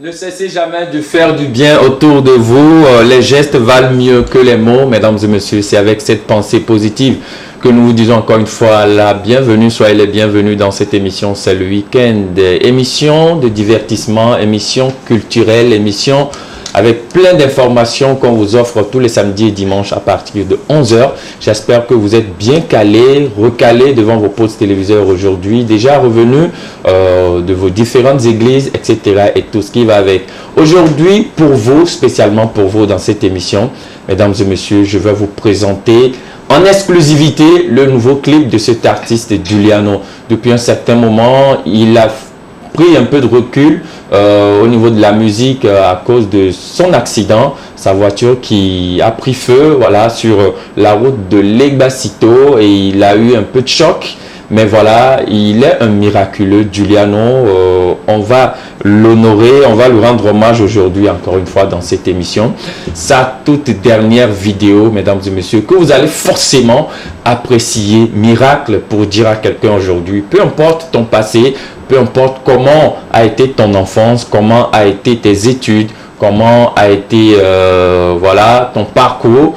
Ne cessez jamais de faire du bien autour de vous. Les gestes valent mieux que les mots, mesdames et messieurs. C'est avec cette pensée positive que nous vous disons encore une fois la bienvenue. Soyez les bienvenus dans cette émission. C'est le week-end. Émission de divertissement, émission culturelle, émission avec plein d'informations qu'on vous offre tous les samedis et dimanches à partir de 11 h. J'espère que vous êtes bien calés, recalés devant vos postes téléviseurs aujourd'hui, déjà revenus de vos différentes églises, etc. et tout ce qui va avec. Aujourd'hui, pour vous, spécialement pour vous dans cette émission, mesdames et messieurs, je vais vous présenter en exclusivité le nouveau clip de cet artiste Giuliano. Depuis un certain moment, il a pris un peu de recul au niveau de la musique à cause de son accident, sa voiture qui a pris feu voilà, sur la route de Legbasito et il a eu un peu de choc. Mais voilà, il est un miraculeux, Giuliano. On va l'honorer, on va lui rendre hommage aujourd'hui, encore une fois, dans cette émission. Sa toute dernière vidéo, mesdames et messieurs, que vous allez forcément apprécier. Miracle pour dire à quelqu'un aujourd'hui, peu importe ton passé, peu importe comment a été ton enfance, comment a été tes études, comment a été voilà, ton parcours,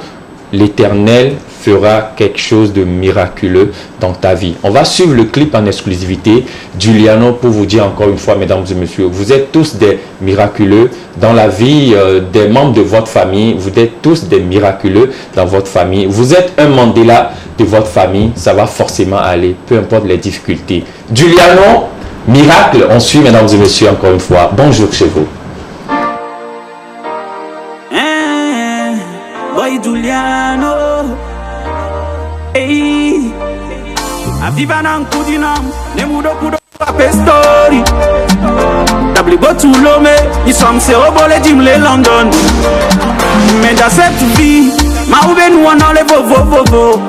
l'Éternel fera quelque chose de miraculeux dans ta vie. On va suivre le clip en exclusivité. Giuliano, pour vous dire encore une fois, mesdames et messieurs, vous êtes tous des miraculeux dans la vie des membres de votre famille. Vous êtes tous des miraculeux dans votre famille. Vous êtes un Mandela de votre famille. Ça va forcément aller, peu importe les difficultés. Giuliano, miracle, on suit, mesdames et messieurs, encore une fois. Bonjour chez vous. Boy Giuliano, hey, aviva nan kudinam, ne mudo kudo pape story. Dabli botu lome, isom se obole dimle London. Mais dans cette vie, ma oube nous on enlève vo.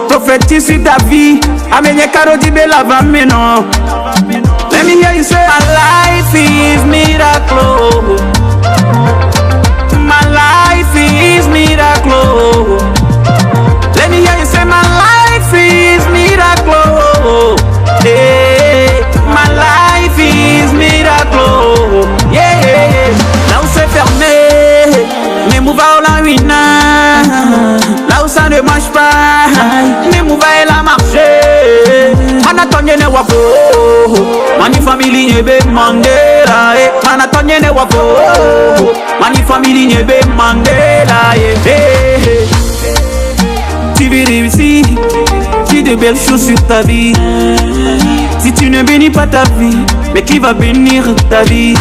Prophétise ta vie, amenye karodi bela va maintenant. Let me hear you say, my life is miracle. My life is miracle. Let me hear you say, my life is miracle. Hey, my life is miracle. Yeah, là où c'est fermé, mes mouvements la ruine. Là où ça ne marche pas, mes mouvements la marché. Manatonye ne wafo, mani family nyebe Mandela. Manatonye ne wafo, mani family nyebe Mandela. Tu veux réussir, dis de belles choses sur ta vie. Si tu ne bénis pas ta vie, mais qui va bénir ta vie?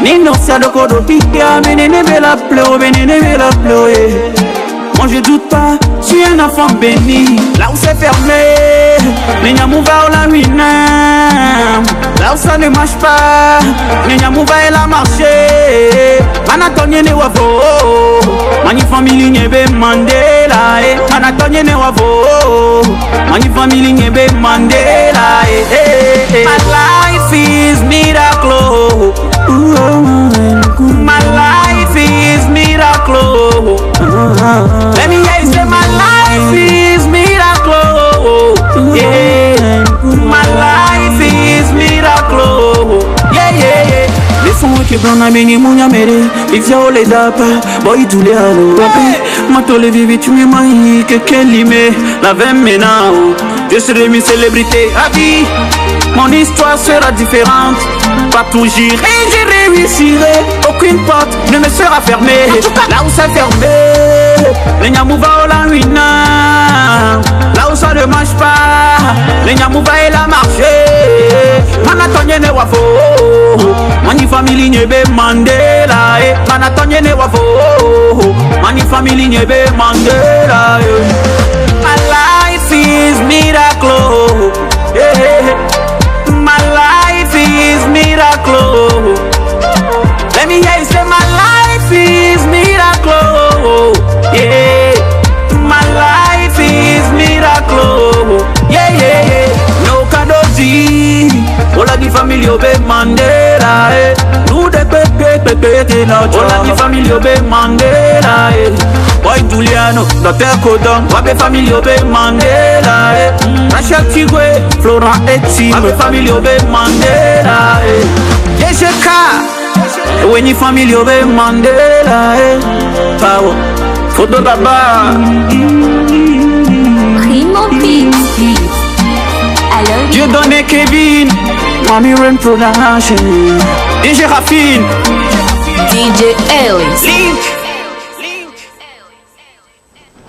Nino siadoko do pika, menene bela pleu, menene bela pleu. Moi je doute pas, je suis un enfant béni. Là où c'est fermé, les nyamou va la ruine. Là où ça ne marche pas, les nyamou va la marcher. Manatonye ne wavo, mani family nyebe Mandela. Manatonye ne wavo, mani family nyebe Mandela. My life is miracle. My life is miracle. Let me hear you say, my life is miracle. Yeah, my life is miracle. Yeah. Les sons qui brûlent à béni mon yamere, ils violent les dapa, boy tous les halos. Mato le vivi tu me mailles que kelime, la veine maintenant. Je serai une célébrité à vie. Mon histoire sera différente. Partout j'irai, je réussirai. Aucune porte ne me sera fermée. Là où c'est fermé, les nyamou va la ruine. Là où ça ne marche pas, les nyamou va la marcher. Manatonye ne wafo, mani family nyebe Mandela. Manatonye ne wafo, mani family nyebe Mandela. My life is miracle. My life is miracle. Let me hear you say, my life is miracle. Yeah, my life is miracle. Yeah. No kadoji, ola di family obe Mandela. Nous de pepe na ola di family obe Mandela. Boy Giuliano, Dr. Kodon, wabe family obe Mandela. Rachel Tigwe, Florent Eti, wabe family obe Mandela. DGK When you family over Mandela, power, photo baba. Primo Beats. Alors, Dieu donné Kevin, Mami Rain Production. DJ Rafine, DJ Ellis. Link.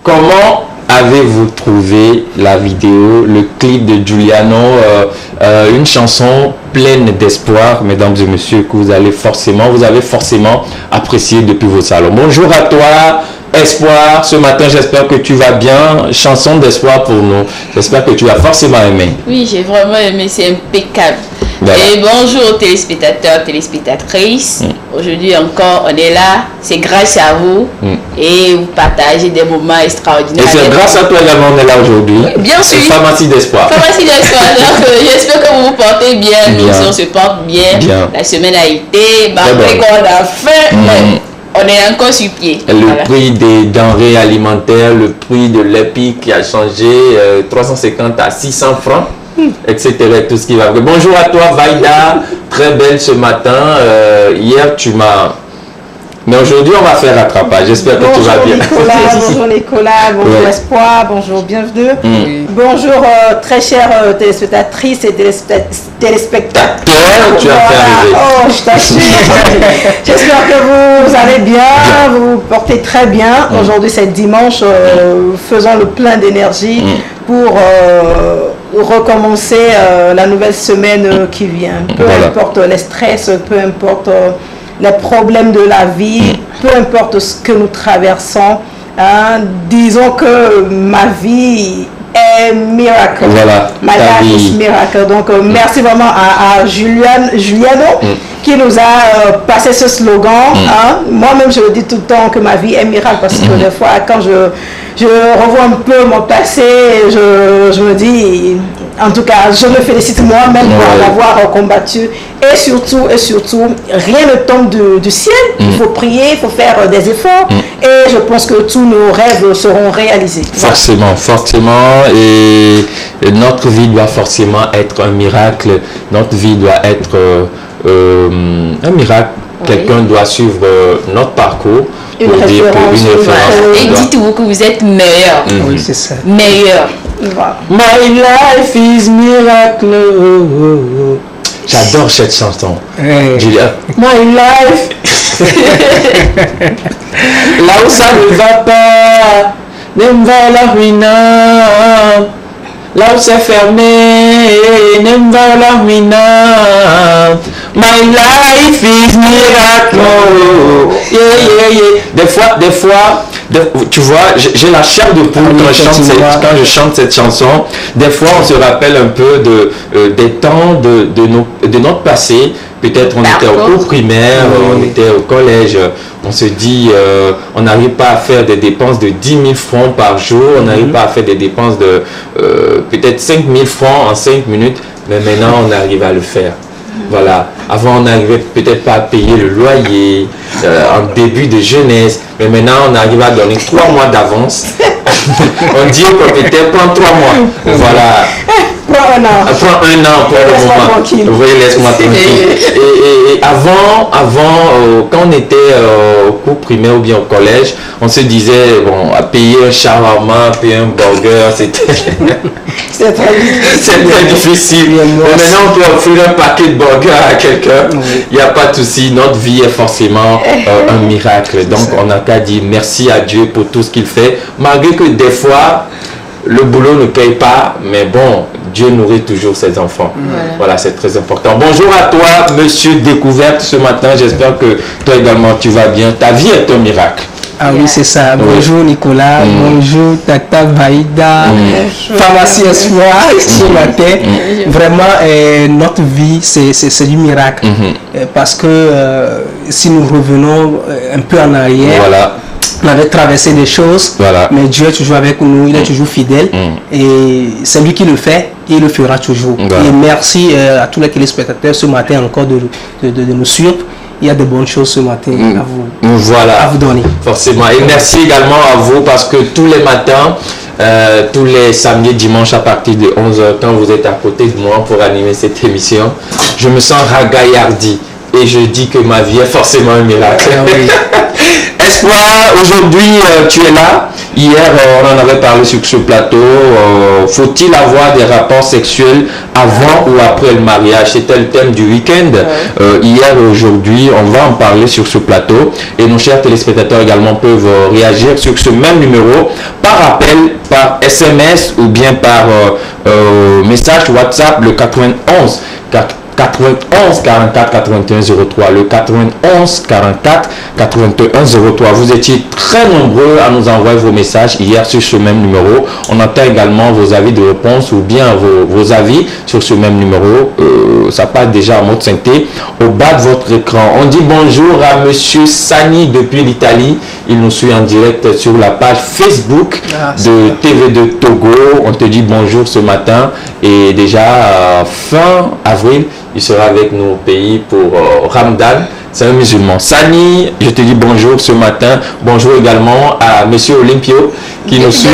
Comment avez-vous trouvé la vidéo, le clip de Giuliano, une chanson pleine d'espoir, mesdames et messieurs, que vous avez forcément apprécié depuis vos salons. Bonjour à toi, Espoir. Ce matin, j'espère que tu vas bien. Chanson d'espoir pour nous. J'espère que tu as forcément aimé. Oui, j'ai vraiment aimé, c'est impeccable. Voilà. Et bonjour aux téléspectateurs, téléspectatrices. Aujourd'hui encore, on est là. C'est grâce à vous et vous partagez des moments extraordinaires. Et c'est grâce à toi également on est là aujourd'hui. Bien sûr. Pharmacie d'espoir. Pharmacie d'espoir. Donc, j'espère que vous vous portez bien. Nous aussi, on se porte bien. La semaine a été, malgré qu'on a faim, on est encore sur pied. Le prix des denrées alimentaires, le prix de l'épic qui a changé 350 à 600 francs. Etc. Tout ce qui va. Bonjour à toi, Vaïda. Très belle ce matin. Hier, tu m'as. Mais aujourd'hui, on va faire rattrapage. J'espère que tout va bien. Bonjour Nicolas, bonjour Espoir, bonjour, bienvenue. Bonjour très chères téléspectatrices et téléspectateurs. Tu as fait arriver. Oh, je t'assure. J'espère que vous allez bien, vous vous portez très bien. Aujourd'hui, c'est dimanche. Faisons le plein d'énergie pour recommencer la nouvelle semaine qui vient. Peu importe les stress, peu importe les problèmes de la vie, peu importe ce que nous traversons, disons que ma vie est miracle. Voilà, My life is miracle. Donc merci vraiment à Giuliano qui nous a passé ce slogan. Moi-même je le dis tout le temps que ma vie est miracle parce que des fois quand je revois un peu mon passé, je me dis, en tout cas, je me félicite moi-même pour avoir combattu. Et surtout, rien ne tombe du ciel. Il faut prier, il faut faire des efforts. Et je pense que tous nos rêves seront réalisés. Forcément. Et notre vie doit forcément être un miracle. Notre vie doit être un miracle. Quelqu'un doit suivre notre parcours. Une référence. Et dites-vous que vous êtes meilleur. Oui, c'est ça. Meilleur. Voilà. My life is miracle. J'adore cette chanson. Julia. My life. Là où ça ne va pas, n'aime va la ruine. Là où c'est fermé, n'aime va la ruine. My life is miracle. Des fois, tu vois, j'ai la chair de poule quand je chante cette chanson. Des fois, on se rappelle un peu des temps de notre passé. Peut-être on était au cours primaire, on était au collège. On se dit, on n'arrive pas à faire des dépenses de 10 000 francs par jour. On n'arrive pas à faire des dépenses de peut-être 5 000 francs en 5 minutes. Mais maintenant, on arrive à le faire. Voilà. Avant, on n'arrivait peut-être pas à payer le loyer en début de jeunesse. Mais maintenant, on arrive à donner 3 mois d'avance. On dit au propriétaire, prends 3 mois. Voilà. Prends un an pour le moment. Vous voyez, laisse-moi tranquille. Et avant, quand on était au cours primaire ou bien au collège, on se disait, bon, à payer un shawarma, payer un burger, c'est très difficile. Mais maintenant, on peut offrir un paquet de burgers à quelqu'un. Il n'y a pas de souci. Notre vie est forcément un miracle. Donc, on n'a qu'à dire merci à Dieu pour tout ce qu'il fait. Malgré que des fois, le boulot ne paye pas, mais bon, Dieu nourrit toujours ses enfants. Voilà, c'est très important. Bonjour à toi, monsieur Découverte, ce matin. J'espère que toi également, tu vas bien. Ta vie est un miracle. Ah oui, c'est ça. Bonjour Nicolas, bonjour Tata Vaïda, Pharmacie Espoir, ce matin. Vraiment, notre vie, c'est du miracle. Parce que si nous revenons un peu en arrière, on avait traversé des choses, mais Dieu est toujours avec nous, il est toujours fidèle. Et c'est lui qui le fait, et il le fera toujours. Et merci à tous les téléspectateurs ce matin encore de nous suivre. Il y a de bonnes choses ce matin à vous donner. Forcément. Et merci également à vous parce que tous les matins, tous les samedis, dimanches à partir de 11h, quand vous êtes à côté de moi pour animer cette émission, je me sens ragaillardi. et je dis que ma vie est forcément un miracle. Espoir, aujourd'hui tu es là. Hier on en avait parlé sur ce plateau. Faut-il avoir des rapports sexuels avant ou après le mariage? C'était le thème du week-end. Hier et aujourd'hui, on va en parler sur ce plateau. Et nos chers téléspectateurs également peuvent réagir sur ce même numéro par appel, par SMS ou bien par message WhatsApp, le 91 44 81 03, le 91 44 81 03. Vous étiez très nombreux à nous envoyer vos messages hier sur ce même numéro. On attend également vos avis de réponse ou bien vos avis sur ce même numéro. Ça passe déjà en mode synthé au bas de votre écran. On dit bonjour à monsieur Sani depuis l'Italie. Il nous suit en direct sur la page Facebook de TV2 Togo. On te dit bonjour ce matin et déjà fin avril, il sera avec nous au pays pour Ramadan. C'est un musulman. Sani, je te dis bonjour ce matin. Bonjour également à monsieur Olympio qui nous suit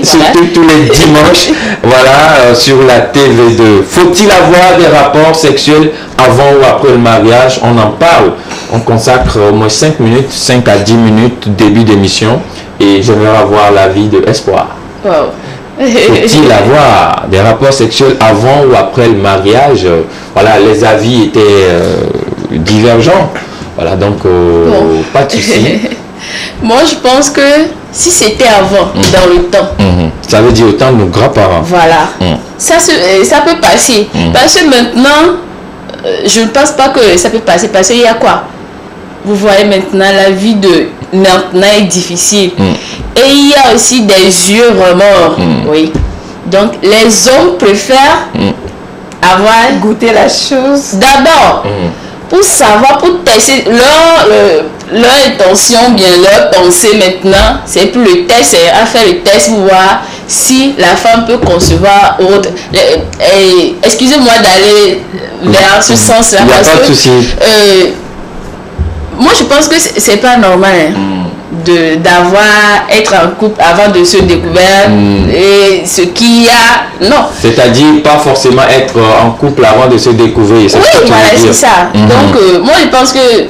surtout tous les dimanches. Voilà, sur la TV2. Faut-il avoir des rapports sexuels avant ou après le mariage? On en parle. On consacre au moins 5 minutes, 5 à 10 minutes début d'émission. Et j'aimerais avoir l'avis de Espoir. Wow. Faut-il avoir des rapports sexuels avant ou après le mariage? Voilà, les avis étaient divergents. Voilà, donc pas de souci. Moi, je pense que si c'était avant, dans le temps. Ça veut dire au temps de nos grands-parents. Voilà. Ça peut passer. Parce que maintenant, je ne pense pas que ça peut passer. Parce qu'il y a quoi? Vous voyez maintenant, la vie de maintenant est difficile. Et il y a aussi des yeux remords. Oui. Donc, les hommes préfèrent avoir goûté la chose. D'abord, pour savoir, pour tester leur intention, bien leur pensée maintenant, c'est pour le test, c'est à faire le test pour voir si la femme peut concevoir autre. Excusez-moi d'aller vers ce sens-là. Il n'y a pas de souci. Moi, je pense que c'est pas normal être en couple avant de se découvrir et ce qu'il y a. Non. C'est-à-dire pas forcément être en couple avant de se découvrir. Oui, voilà, c'est ça. Donc, moi, je pense que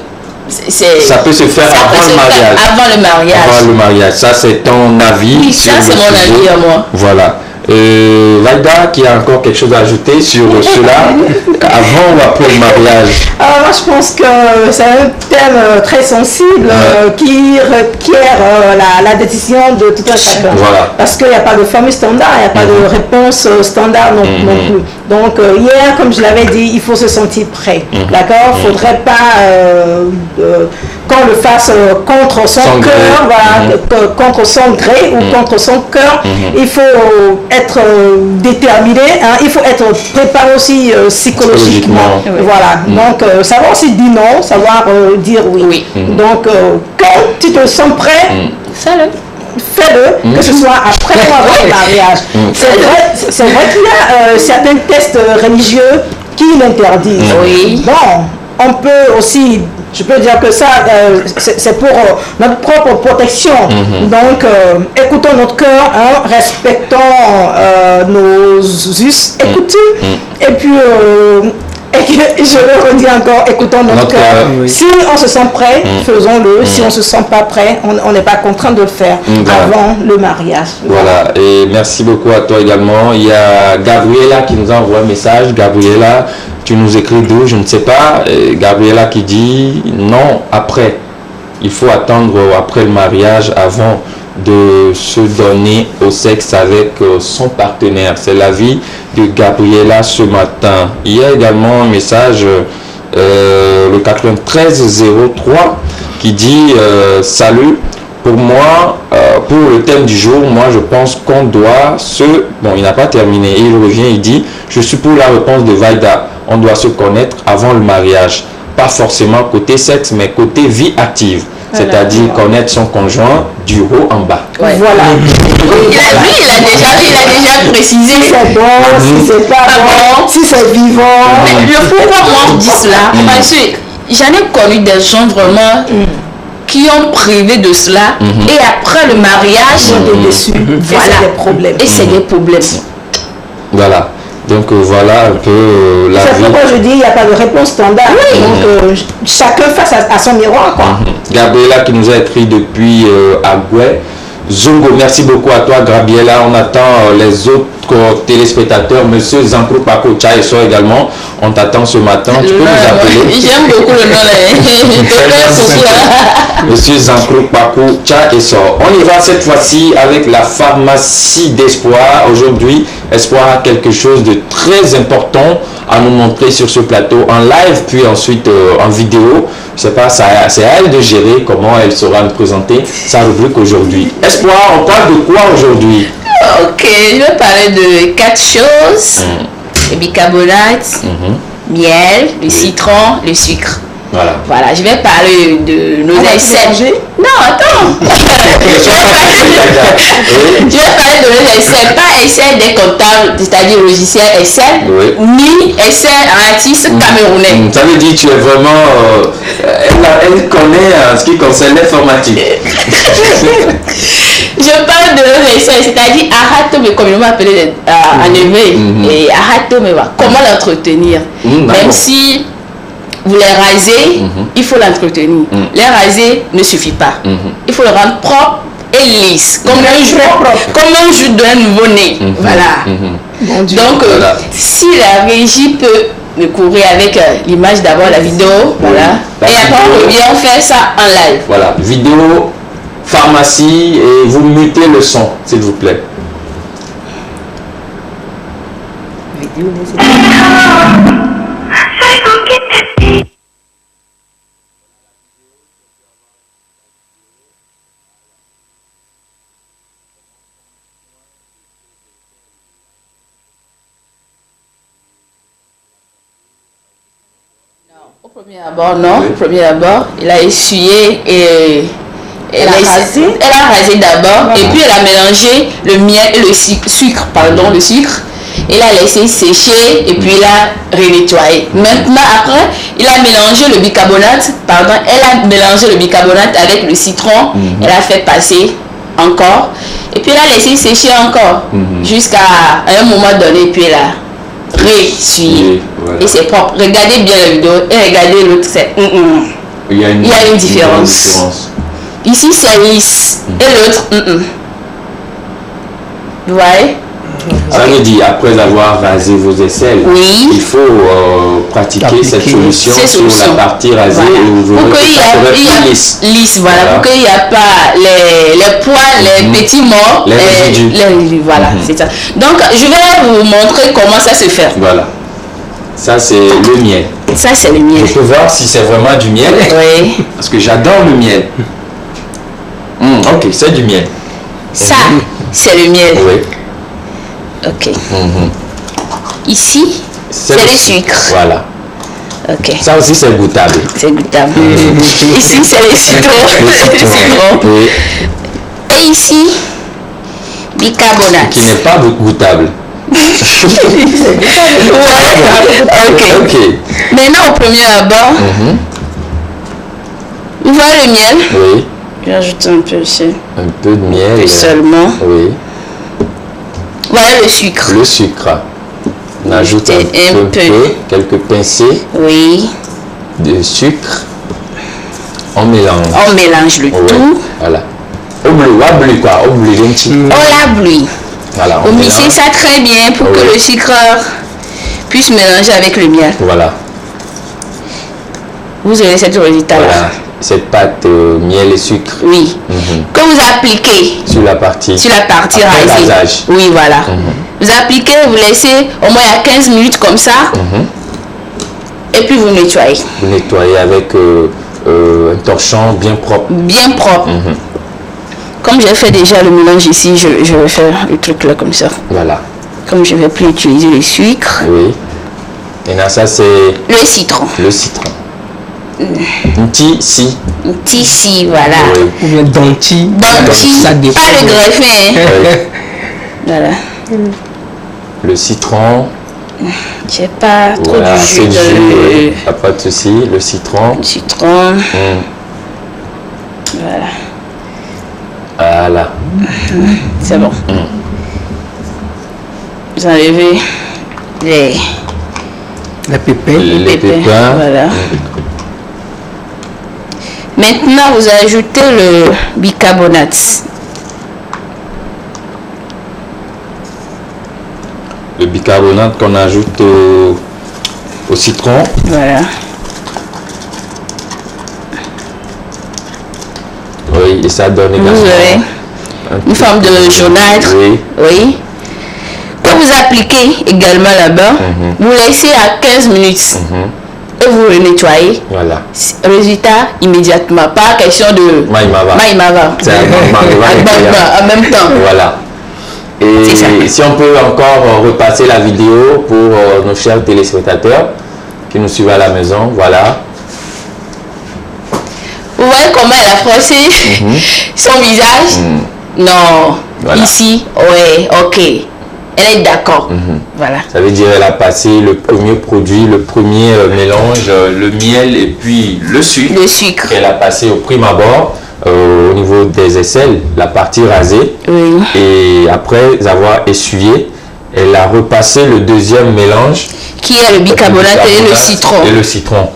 ça peut se faire avant le mariage. Avant le mariage. Avant le mariage. Ça, c'est ton avis. Oui, ça, c'est mon avis à moi. Voilà. Vaida, qui a encore quelque chose à ajouter sur cela, avant ou après le mariage? Moi, je pense que c'est un thème très sensible qui requiert la décision de tout un chacun. Voilà. Parce qu'il n'y a pas de formule standard, il n'y a pas de réponse standard non plus. Donc, hier, comme je l'avais dit, il faut se sentir prêt. D'accord? Il ne faudrait pas qu'on le fasse contre son cœur, voilà, contre son gré ou contre son cœur. Il faut être déterminé, il faut être préparé aussi psychologiquement. Voilà. Donc, savoir aussi dire non, savoir dire oui. Donc, quand tu te sens prêt, fais-le, que ce soit après ou avant le mariage. C'est vrai qu'il y a certains tests religieux qui l'interdisent. Bon, on peut aussi, je peux dire que ça, c'est pour notre propre protection. Donc, écoutons notre cœur, respectons nos us et coutumes. Et puis, je le redis encore, écoutons notre cœur. Si on se sent prêt, faisons-le. Si on ne se sent pas prêt, on n'est pas contraint de le faire avant le mariage. Voilà, et merci beaucoup à toi également. Il y a Gabriela qui nous a envoyé un message. Gabriela, tu nous écris d'où? Je ne sais pas. Gabriela qui dit non, après. Il faut attendre après le mariage avant de se donner au sexe avec son partenaire. C'est l'avis de Gabriela ce matin. Il y a également un message, le 9303, qui dit salut. Pour moi, pour le thème du jour, moi je pense qu'on doit Bon, il n'a pas terminé. Et il revient, il dit, je suis pour la réponse de Vaida. On doit se connaître avant le mariage. Pas forcément côté sexe, mais côté vie active. C'est-à-dire connaître son conjoint du haut en bas. Voilà. Il a déjà précisé. Si c'est bon, si c'est pas bon, si c'est vivant. Mais pourquoi moi je dis cela? Parce que j'en ai connu des gens vraiment qui ont privé de cela et après le mariage, ils sont déçus. Voilà. Et c'est des problèmes. Et c'est des problèmes. Voilà. Donc voilà un peu la C'est vie. pourquoi je dis il n'y a pas de réponse standard. Donc chacun face à son miroir, quoi. Gabriela qui nous a écrit depuis Agoué. Zongo, merci beaucoup à toi Gabriela. On attend les autres téléspectateurs. Monsieur Zankrou Pako Tchaïso également. On t'attend ce matin. Tu peux nous appeler. J'aime beaucoup le nom. Monsieur Zankrou Pako Tchaïso. On y va cette fois-ci avec la pharmacie d'Espoir. Aujourd'hui, Espoir a quelque chose de très important à nous montrer sur ce plateau en live, puis ensuite en vidéo. Je sais pas, c'est à elle de gérer comment elle saura nous présenter sa rubrique aujourd'hui. Espoir, on parle de quoi aujourd'hui? Ok, je vais parler de 4 choses. Le bicarbonate, miel, le citron, le sucre. Voilà, je vais parler de nos aisselles. Non, attends. Je vais parler de nos aisselles. Pas aisselles des comptables, c'est-à-dire logiciel Excel, ni Excel en artiste camerounais. Ça veut dire que tu es vraiment... elle connaît ce qui concerne l'informatique. Je parle de nos aisselles, c'est-à-dire aratome, comme on m'a appelé en éveil. Et aratome, comment l'entretenir. Même si... vous les rasez, il faut l'entretenir. Les raser ne suffit pas. Il faut le rendre propre et lisse, comme un jus d'un nouveau-né. Voilà. Donc, si la régie peut me courir avec l'image d'abord, la vidéo, voilà. Et après, on revient, on fait ça en live. Voilà, vidéo, pharmacie, et vous mutez le son, s'il vous plaît. Vidéo, Au premier abord, non. Au premier abord, il a essuyé et elle a rasé d'abord. Et puis elle a mélangé le miel et le sucre, le sucre. Il a laissé sécher et puis il a renettoyé. Maintenant, après, il a mélangé le bicarbonate, elle a mélangé le bicarbonate avec le citron. Elle a fait passer encore. Et puis elle a laissé sécher encore jusqu'à un moment donné. Puis elle a réessuyé. Voilà. Et c'est propre. Regardez bien la vidéo et regardez l'autre. Il y a une différence. Ici, c'est lisse. Et l'autre, vous voyez? Ça veut dire, après avoir rasé vos aisselles, il faut pratiquer cette solution sur la partie rasée et vous verrez que ça serait plus lisse. Pour qu'il n'y a pas les poils, les petits morts, les résidus. Voilà, c'est ça. Donc, je vais vous montrer comment ça se fait. Voilà. Ça, c'est le miel. Ça, c'est le miel. Je peux voir si c'est vraiment du miel. Oui. Parce que j'adore le miel. Ok, c'est du miel. Ça, c'est le miel. Oui. Ok. Ici, c'est le sucre. Voilà. Ok. Ça aussi, c'est goûtable. C'est goûtable. Ici, c'est le citron. Oui. Et ici, bicarbonate. Qui n'est pas goûtable. Ok. Maintenant, au premier abord, vous voyez le miel? Oui. J'ajoute un peu ici. Un peu de miel. Un peu seulement. Oui. Voilà le sucre. Le sucre. On ajoute un peu, quelques pincées. Oui. De sucre. On mélange. On mélange le tout. Voilà. Au bleu, quoi. Au bleu, on la blouille. Voilà. On mixez ça très bien pour que le sucre puisse mélanger avec le miel. Voilà. Vous aurez cette résultat là. Voilà. Cette pâte miel et sucre. Oui. Que vous appliquez sur la partie rasée. Oui, voilà. Vous appliquez, vous laissez au moins à 15 minutes comme ça. Et puis vous nettoyez. Vous nettoyez avec un torchon bien propre. Bien propre. Comme j'ai fait déjà le mélange ici, je vais faire le truc là comme ça. Voilà. Comme je ne vais plus utiliser le sucre. Oui. Et là, ça c'est... le citron. Le citron. Nti-si. Nti-si, voilà. Oui. Ou bien Donti. Ça dépend. Pas le greffé. Voilà. Le citron. J'ai pas trop de jus. Oui. Pas de souci. Le citron. Le citron. Voilà. Voilà. C'est bon. Vous enlevez les pépins. Les pépins. Voilà. Maintenant, vous ajoutez le bicarbonate. Le bicarbonate qu'on ajoute au citron. Voilà. Oui, et ça donne également Vous avez une forme de jaunâtre. Oui. Oui. Quand vous appliquez également là-bas, vous laissez à 15 minutes. Et vous le nettoyez. Voilà. Résultat immédiatement. Pas question de Maïmava. C'est en même temps. Voilà. Et si on peut encore repasser la vidéo pour nos chers téléspectateurs qui nous suivent à la maison, voilà. Vous voyez comment elle a froissé son visage? Non. Voilà. Ici, ouais, ok. Elle est d'accord. Voilà. Ça veut dire qu'elle a passé le premier produit, le premier mélange, le miel et puis le sucre. Le sucre. Elle a passé au prime abord au niveau des aisselles, la partie rasée. Oui. Et après avoir essuyé, elle a repassé le deuxième mélange. Qui est le bicarbonate et le citron. Et le citron.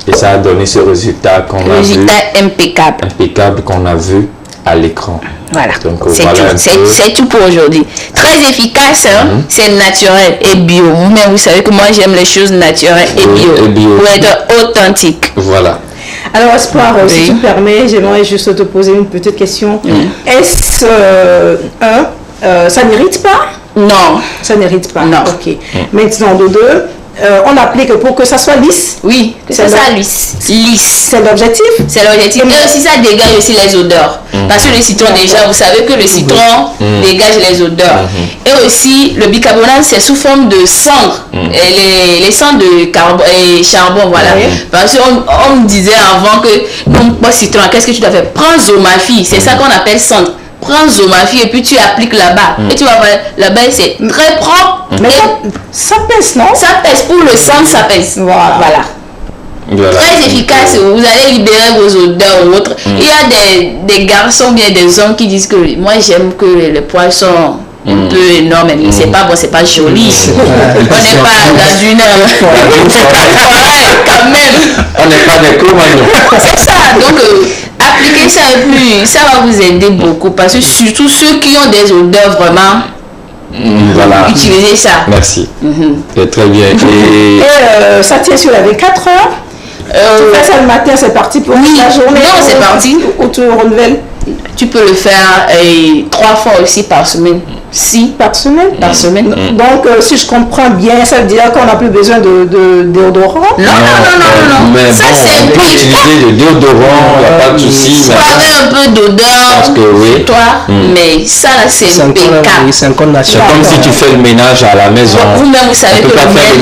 Et ça a donné ce résultat qu'on a vu. Résultat impeccable. Impeccable qu'on a vu à l'écran. Voilà, donc, c'est voilà tout. Tout pour aujourd'hui. Très efficace, hein? C'est naturel et bio. Vous-même, vous savez que moi, j'aime les choses naturelles et bio. Pour être authentique. Voilà. Alors, Espoir, si tu me permets, j'aimerais juste te poser une petite question. Est-ce ça n'irrite pas? Non. Ça n'irrite pas? Non. Ok. Maintenant, de deux, on applique pour que ça soit lisse. Oui, c'est ça, lisse. C'est l'objectif. C'est l'objectif. Et aussi, ça dégage aussi les odeurs. Parce que le citron, déjà, vous savez que le citron dégage les odeurs. Et aussi, le bicarbonate, c'est sous forme de cendre. Et les cendres de charbon, voilà. Parce qu'on me disait avant que, non, pas citron, qu'est-ce que tu dois faire? Prends Zomafie, c'est ça qu'on appelle cendre. Prends Zomafie et puis tu appliques là-bas. Et tu vas voir, là-bas, c'est très propre. Mais ça pèse, non? Ça pèse. Pour le sang, ça pèse. Voilà. Très efficace. Vous allez libérer vos odeurs ou autres. Il y a des garçons, bien des hommes qui disent que moi, j'aime que les poissons un peu énormes. Mais c'est pas bon, c'est pas joli. On n'est pas dans une quand même. On n'est pas des Cro-Magnons. C'est ça. Donc, appliquez ça et puis ça va vous aider beaucoup. Parce que surtout ceux qui ont des odeurs vraiment. Voilà. Utilisez ça. Merci. C'est très bien. Et ça tient sur la 24 heures. Tu fais ça le matin, c'est parti pour la journée. Non, c'est parti. Ou tu renouvelles? Tu peux le faire 3 fois aussi par semaine. Si. Par semaine? Par semaine. Donc, si je comprends bien, ça veut dire qu'on n'a plus besoin de déodorant? Non. Mais ça, bon, c'est on peut utiliser le déodorant, il n'y a pas de souci. Tu avais un peu d'odeur sur toi, mais ça, c'est impeccable. C'est encore naturel. C'est comme si tu fais le ménage à la maison. Vous-même, vous savez que le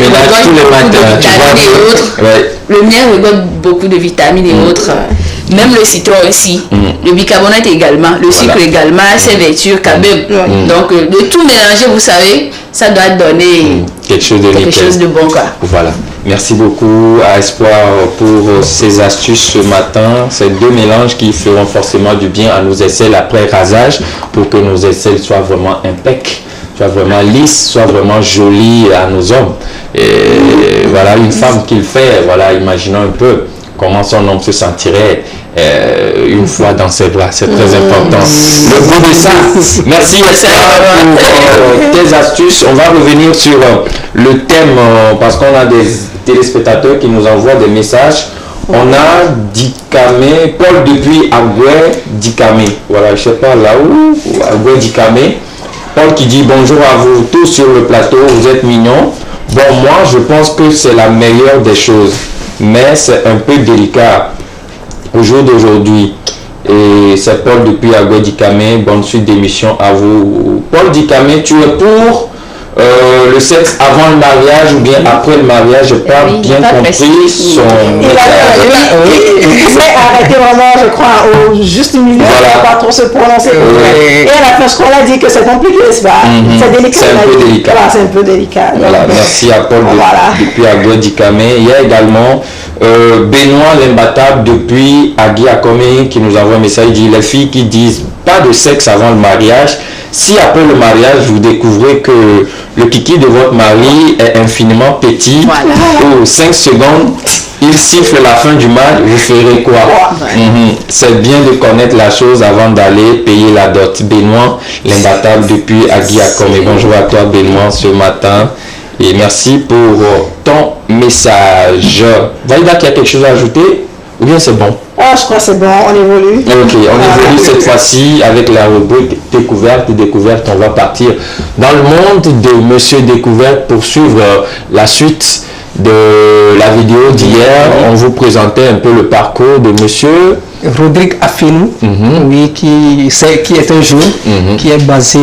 ménage tous les matins. Tu vois, le miel regorge beaucoup de vitamines et autres. Même le citron aussi, le bicarbonate également, le sucre également, ses vertus quand même. Donc, de tout mélanger, vous savez, ça doit donner quelque chose de bon. Quoi. Voilà. Merci beaucoup à Espoir pour ces astuces ce matin. Ces 2 mélanges qui feront forcément du bien à nos aisselles après rasage pour que nos aisselles soient vraiment impeccables, soient vraiment lisses, soient vraiment jolies à nos hommes. Et voilà, une femme qui le fait, voilà, imaginons un peu comment son homme se sentirait une fois dans ses bras. C'est très important. Le goût de ça. Merci Espoir pour tes astuces. On va revenir sur le thème parce qu'on a des téléspectateurs qui nous envoient des messages. On a Dikame, Paul depuis Agoué Dikame. Voilà, je sais pas là où, Agoué Dikame. Paul qui dit bonjour à vous tous sur le plateau, vous êtes mignons. Bon, moi je pense que c'est la meilleure des choses, mais c'est un peu délicat au jour d'aujourd'hui. Et c'est Paul depuis Agoué Dikame. Bonne suite d'émission à vous. Paul Dikame, tu es pour le sexe avant le mariage ou bien après le mariage? Je n'ai pas bien compris son il s'est arrêté vraiment, je crois, au juste milieu. Voilà. Il ne pas trop se prononcer. Et à la fin, je crois qu'on a dit que c'est compliqué, c'est pas? C'est délicat. C'est un peu délicat. Voilà, c'est un peu délicat. Voilà, merci à Paul depuis Agoué Dikame. Il y a également Benoît l'imbattable depuis Agui Akome qui nous envoie un message. Il dit les filles qui disent pas pas de sexe avant le mariage. Si après le mariage, vous découvrez que le kiki de votre mari est infiniment petit, ou 5 secondes, il siffle la fin du match, vous ferez quoi? C'est bien de connaître la chose avant d'aller payer la dot. Benoît, l'imbattable depuis Aguiacom. Et bonjour à toi Benoît ce matin. Et merci pour ton message. Vaïda, qui a quelque chose à ajouter? Ou bien c'est bon? Ah, je crois que c'est bon, on évolue. Ok, on évolue cette fois-ci avec la rubrique Découverte. Découverte, on va partir dans le monde de Monsieur Découverte pour suivre la suite de la vidéo d'hier. On vous présentait un peu le parcours de Monsieur Rodrigue Afenou, oui, qui est un jeune qui est basé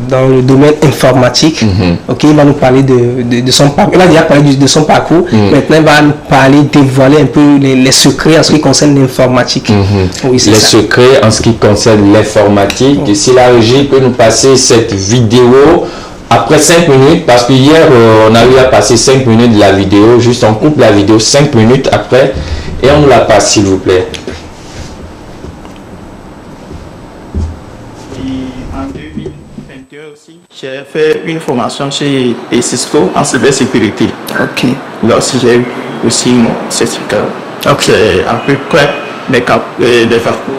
dans le domaine informatique. Ok, il va nous parler de son parcours. Il a déjà parlé de son parcours. Maintenant, il va nous parler, dévoiler un peu les secrets en ce qui concerne l'informatique. Oui, les secrets en ce qui concerne l'informatique. Et si la régie peut nous passer cette vidéo après 5 minutes, parce que hier, on a eu à passer 5 minutes de la vidéo. Juste, on coupe la vidéo 5 minutes après et on nous la passe, s'il vous plaît. J'ai fait une formation chez Cisco en cybersécurité. Ok. Là aussi, j'ai eu aussi mon certificat. Ok. C'est à peu près des parcours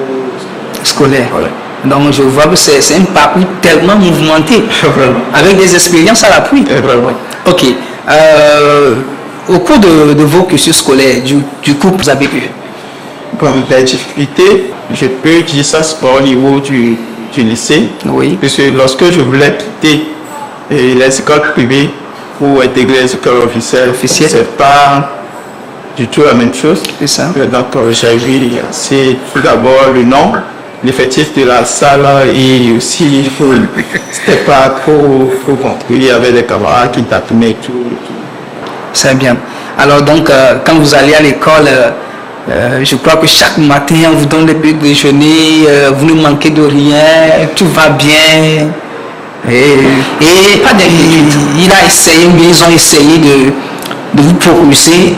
scolaires. Ouais. Donc, je vois que c'est un parcours tellement mouvementé, avec des expériences à l'appui. Vraiment. Ok. Au cours de vos cursus scolaires, du coup, vous avez eu? Bon, les difficultés, je peux dire ça, c'est pas au niveau du lycée. Oui. Parce que lorsque je voulais quitter les écoles privées pour intégrer les écoles officielles, c'est pas du tout la même chose. C'est ça. Donc, j'ai vu, c'est tout d'abord le nom, l'effectif de la salle et aussi, c'était pas trop bon. Il y avait des camarades qui taponaient et tout. C'est bien. Alors donc, quand vous allez à l'école, je crois que chaque matin, on vous donne le petit déjeuner, vous ne manquez de rien, tout va bien. Et pas d'inquiétude. Il a essayé, ils ont essayé de vous propulser.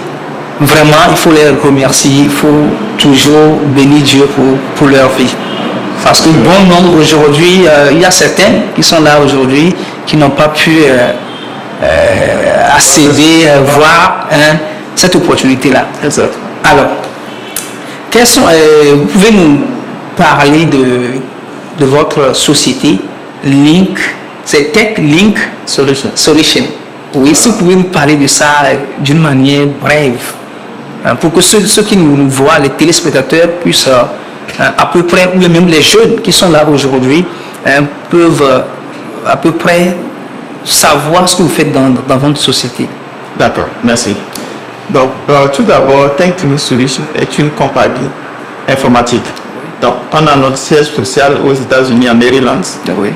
Vraiment, il faut les remercier. Il faut toujours bénir Dieu pour leur vie. Parce que bon nombre aujourd'hui, il y a certains qui sont là aujourd'hui qui n'ont pas pu accéder, voir cette opportunité-là. Exact. Alors, vous pouvez nous parler de votre société Link, c'est Tech Link Solution. Oui, si vous pouvez nous parler de ça d'une manière brève, pour que ceux qui nous voient, les téléspectateurs, puissent à peu près, ou même les jeunes qui sont là aujourd'hui, peuvent à peu près savoir ce que vous faites dans votre société. D'accord, merci. Donc, tout d'abord, Tech Link Solution est une compagnie informatique. Donc, on a notre siège social aux États-Unis, à Maryland. Oui.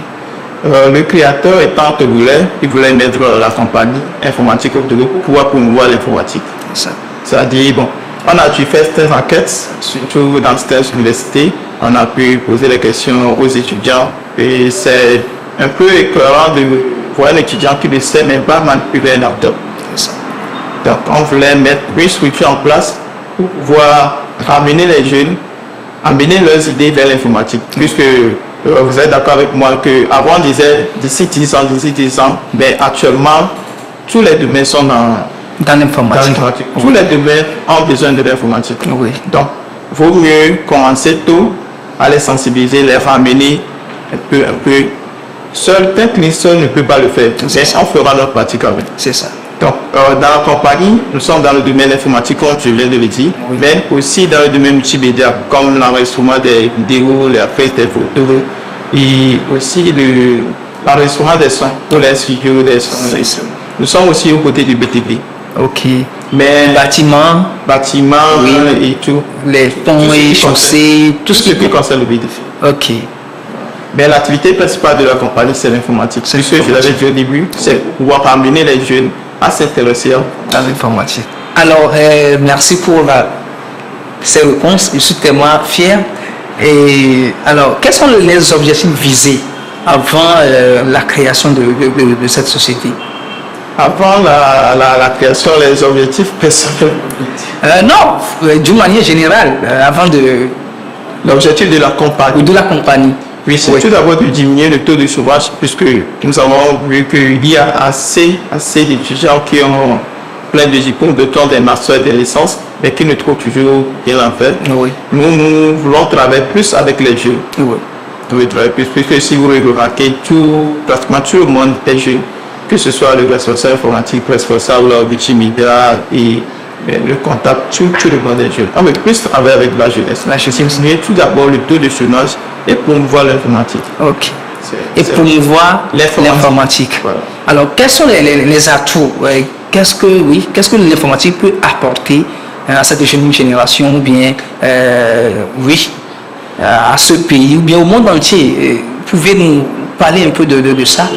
Le créateur étant angolais, il voulait mettre la compagnie informatique au Togo pour pouvoir promouvoir l'informatique. C'est-à-dire, bon, on a dû faire certaines enquêtes, surtout dans certaines universités. On a pu poser des questions aux étudiants et c'est un peu éclairant de voir un étudiant qui ne sait même pas manipuler un laptop. Donc, on voulait mettre une structure en place pour pouvoir ramener les jeunes, amener leurs idées vers l'informatique. Puisque vous êtes d'accord avec moi qu'avant, on disait d'ici 10 ans, mais actuellement, tous les domaines sont dans l'informatique. Tous les domaines ont besoin de l'informatique. Oui. Donc, il vaut mieux commencer tôt à les sensibiliser, les ramener un peu. Seul Tech Link ne peut pas le faire, mais on fera notre partie quand même. C'est ça. Donc, dans la compagnie, nous sommes dans le domaine informatique, comme je viens de le dire, mais aussi dans le domaine multimédia, comme l'enregistrement des vidéos, les prises des photos, et aussi l'enregistrement des sons pour les studios des sons. Nous sommes aussi aux côtés du BTP. Ok. Mais bâtiments, oui, et tout. Les ponts et chaussées, tout ce qui concerne le BTP. Ok. Mais l'activité principale de la compagnie, c'est l'informatique. C'est ce que je l'avais dit au début, c'est pouvoir amener les jeunes à s'intéresser à l'informatique. Alors, merci pour ces réponses. Je suis tellement fier. Et alors, quels sont les objectifs visés avant la création de cette société? Avant la création, les objectifs personnels? Non, d'une manière générale, avant L'objectif de la compagnie. Ou de la compagnie. Oui, c'est tout d'abord de diminuer le taux de chômage, puisque nous avons vu qu'il y a assez d'étudiants qui ont plein de diplômes, de temps des masters, des licences, mais qui ne trouvent toujours rien à faire. Oui. Nous voulons travailler plus avec les jeunes. Oui. Nous voulons travailler plus, puisque si vous remarquez, pratiquement tout le monde est jeune, que ce soit le responsable informatique, responsable multimédia et le comptable, tout le monde est jeune. On veut plus travailler avec la jeunesse. Diminuer tout d'abord le taux de chômage et promouvoir l'informatique. Ok. Et promouvoir l'informatique. Voilà. Alors, quels sont les atouts? Qu'est-ce que l'informatique peut apporter à cette jeune génération ou bien à ce pays ou bien au monde entier? Pouvez-nous parler un peu de ça?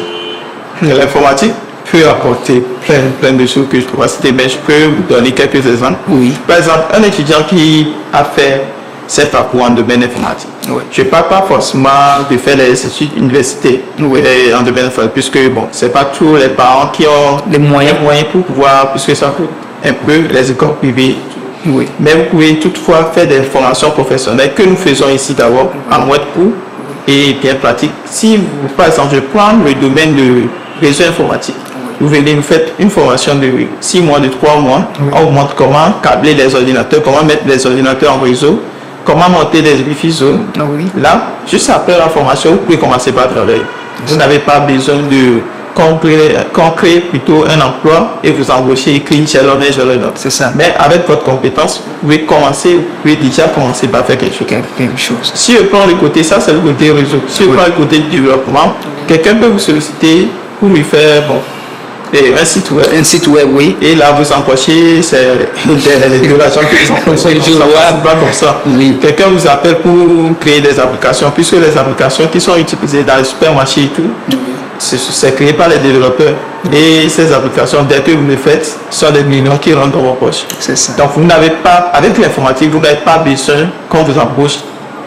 L'informatique peut apporter plein de choses que je trouve citer, mais je peux vous donner quelques exemples. Oui. Par exemple, un étudiant qui a fait ses parcours en domaine informatique. Oui. Je ne parle pas forcément de faire les études universitaires en domaine informatique, puisque bon, ce n'est pas tous les parents qui ont les moyens pour pouvoir, puisque ça coûte un peu les écoles privées. Oui. Mais vous pouvez toutefois faire des formations professionnelles que nous faisons ici d'abord en mode court et bien pratique. Si vous, par exemple, je prends le domaine de réseau informatique, vous venez nous faire une formation de 6 mois, de 3 mois, on vous montre comment câbler les ordinateurs, comment mettre les ordinateurs en réseau, comment monter des diffuseurs. Là, juste après la formation, vous pouvez commencer par travailler. Vous n'avez pas besoin de concréer plutôt un emploi et vous embaucher, écrire chez l'homme et chez l'autre. C'est ça. Mais avec votre compétence, vous pouvez déjà commencer par faire quelque chose. Si je prends le côté, ça c'est le côté réseau. Si je prends le côté développement, quelqu'un peut vous solliciter pour lui faire un site web. Un site web, oui. Et là, vous encochez, c'est des relations que vous encochez. Pas comme ça. Oui. Quelqu'un vous appelle pour créer des applications, puisque les applications qui sont utilisées dans les supermarchés et tout, c'est créé par les développeurs. Et ces applications, dès que vous les faites, sont des millions qui rentrent dans vos poches. C'est ça. Donc, vous n'avez pas, avec l'informatique, vous n'avez pas besoin qu'on vous embauche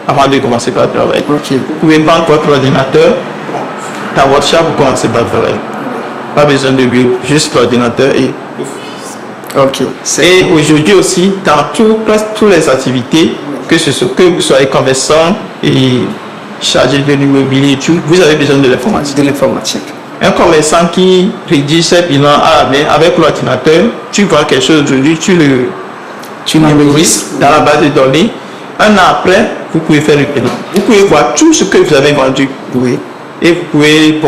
avant de commencer par travailler. Okay. Vous pouvez vendre votre ordinateur dans votre chambre pour commencer par travailler. Pas besoin de bureau, juste l'ordinateur et... Ok. Et aujourd'hui aussi, dans presque toutes les activités, que vous soyez commerçant et chargé de l'immobilier et tout, vous avez besoin de l'informatique. Un commerçant qui rédige ses bilans à la main avec l'ordinateur, tu vois quelque chose aujourd'hui, tu l'enregistres dans la base de données. Un an après, vous pouvez faire le bilan. Vous pouvez voir tout ce que vous avez vendu. Oui. Et vous pouvez,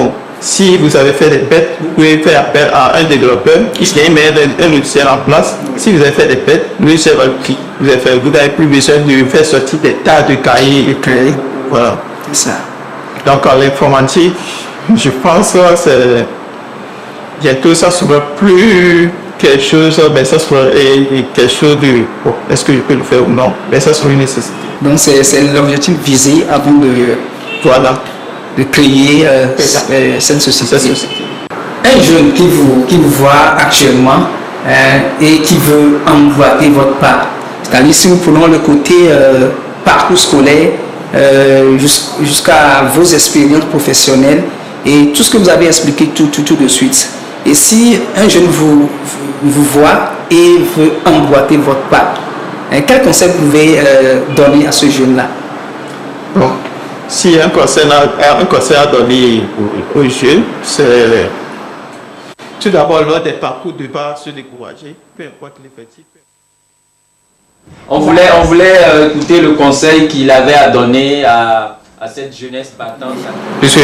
si vous avez fait des bêtes, vous pouvez faire appel à un développeur qui vient mettre un logiciel en place. Si vous avez fait des bêtes, le logiciel va le cliquer. Vous n'avez plus besoin de faire sortir des tas de cahiers et créer. Voilà. C'est ça. Donc, l'informatique, je pense que c'est bientôt ça sera plus quelque chose, mais ça sera quelque chose de est-ce que je peux le faire ou non, mais ça sera une nécessité. Donc, c'est l'objectif visé avant de créer cette société. Un jeune qui vous voit actuellement et qui veut emboîter votre pas, c'est-à-dire si nous prenons le côté parcours scolaire jusqu'à vos expériences professionnelles et tout ce que vous avez expliqué tout de suite. Et si un jeune vous voit et veut emboîter votre pas, quel conseil vous pouvez donner à ce jeune-là? Bon. Si un conseil à donner aux jeunes, c'est tout d'abord lors des parcours de ne pas se décourager, peu importe l'effectif. On voulait écouter le conseil qu'il avait à donner à cette jeunesse battante. Puisque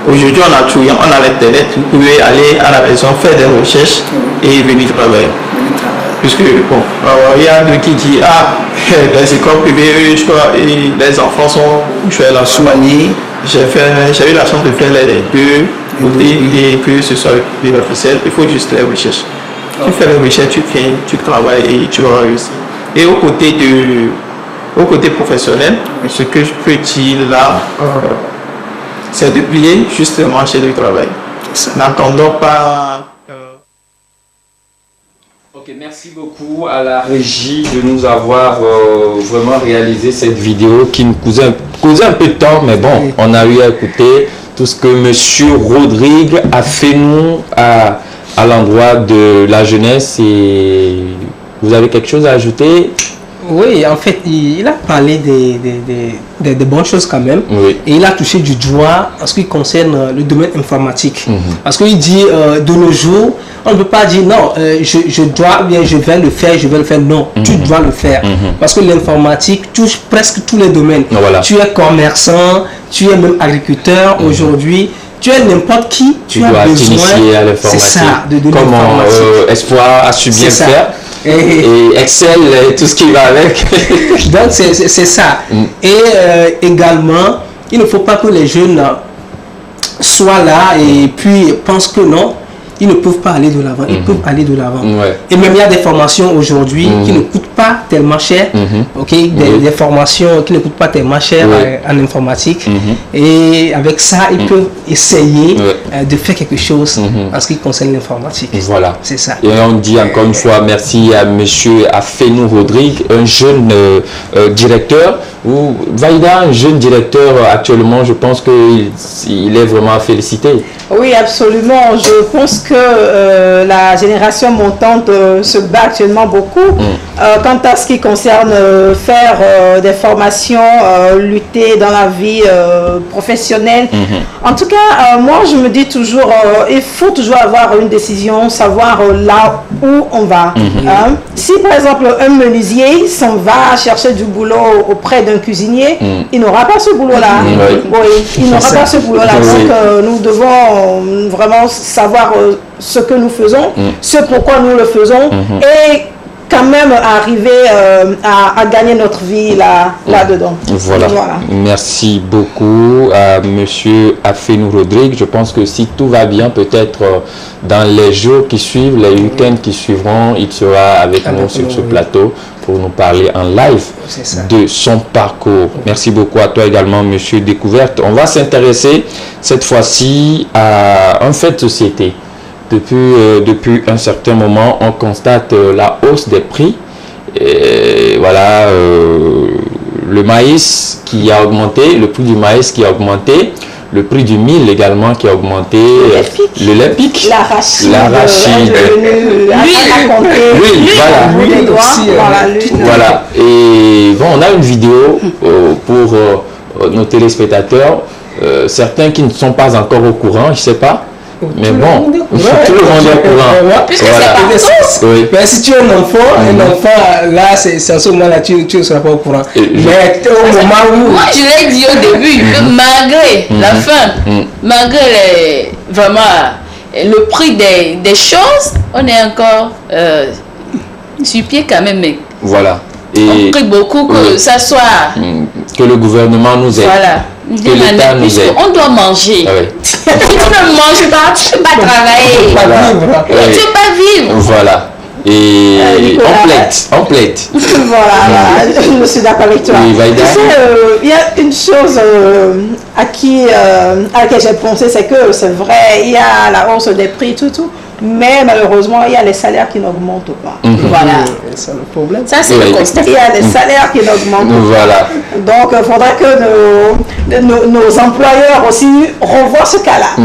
aujourd'hui on a tout, on a l'internet, vous pouvez aller à la maison faire des recherches et venir travailler. Puisque il y a un qui dit les écoles privées, je crois, et les enfants sont là soignés. J'ai eu la chance de faire les deux et que ce soit officiel, il faut juste les recherches. Tu fais les recherches, tu travailles et tu vas réussir. Et au côté professionnel, ce que je peux dire là, c'est de bien justement chez le travail. N'attendons pas. Ok, merci beaucoup à la régie de nous avoir vraiment réalisé cette vidéo qui nous causait un peu de temps, mais bon, on a eu à écouter tout ce que Monsieur Rodrigue a fait nous à l'endroit de la jeunesse. Et vous avez quelque chose à ajouter? Oui, en fait, il a parlé des bonnes choses quand même. Oui. Et il a touché du doigt en ce qui concerne le domaine informatique. Parce qu'il dit, de nos jours, on ne peut pas dire non, je dois, bien je vais le faire. Non, tu dois le faire. Parce que l'informatique touche presque tous les domaines. Voilà. Tu es commerçant, tu es même agriculteur aujourd'hui. Tu es n'importe qui, tu dois t'initier à l'informatique. C'est ça, de comment Espoir a su bien le faire. Et Excel et tout ce qui va avec. Donc c'est ça. Et également, il ne faut pas que les jeunes soient là et puis pensent que non, ils ne peuvent pas aller de l'avant. Ils peuvent aller de l'avant. Et même il y a des formations aujourd'hui qui ne coûtent pas tellement cher. Des formations qui ne coûtent pas tellement cher en informatique. Et avec ça, ils peuvent essayer de faire quelque chose en ce qui concerne l'informatique. Voilà. C'est ça. Et on dit encore une fois merci à monsieur Afenou Rodrigue, un jeune directeur. Ou Vaïda, un jeune directeur actuellement, je pense qu'il est vraiment à féliciter. Oui, absolument. Je pense que la génération montante se bat actuellement beaucoup. Quant à ce qui concerne faire des formations, lutter dans la vie professionnelle. En tout cas, moi je me dis toujours, il faut toujours avoir une décision, savoir là où on va. Si par exemple un menuisier s'en va chercher du boulot auprès d'un cuisinier, il n'aura pas ce boulot-là. Il n'aura pas ce boulot-là. Donc nous devons vraiment savoir ce que nous faisons, ce pourquoi nous le faisons et quand même arriver à gagner notre vie là-dedans. Voilà. Merci beaucoup à monsieur Afenou Rodrigue. Je pense que si tout va bien, peut-être dans les jours qui suivent, les week-ends qui suivront, il sera avec nous sur ce plateau pour nous parler en live de son parcours. Merci beaucoup à toi également, monsieur Découverte. On va s'intéresser cette fois-ci à un fait de société. Depuis un certain moment, on constate la hausse des prix. Et voilà, le maïs qui a augmenté, le prix du maïs qui a augmenté, le prix du mil également qui a augmenté, le lait pique, l'arachide, l'huile, voilà. Et bon, on a une vidéo pour nos téléspectateurs, certains qui ne sont pas encore au courant, je sais pas. Mais bon, tout le monde est au courant. Puisque c'est partout. Mais si tu es un enfant, là, c'est à ce moment-là, tu ne seras pas au courant. Mais au moment où... Moi, je l'ai dit au début, que malgré la faim, malgré vraiment le prix des choses, on est encore sur pied quand même. Mais voilà. Et on prie beaucoup que ça soit... que le gouvernement nous aide. Voilà. Que l'État nous aide. On doit manger. Si tu ne manges pas, tu ne peux pas travailler. Tu ne peux pas vivre. Voilà. Et on plaide. Voilà, je suis d'accord avec toi. Oui, tu sais, il y a une chose à laquelle j'ai pensé, c'est que c'est vrai, il y a la hausse des prix, tout. Mais malheureusement, il y a les salaires qui n'augmentent pas. Voilà. C'est le problème. Ça, c'est le constat. Il y a les salaires qui n'augmentent pas. Voilà. Donc, il faudrait que nos employeurs aussi revoient ce cas-là.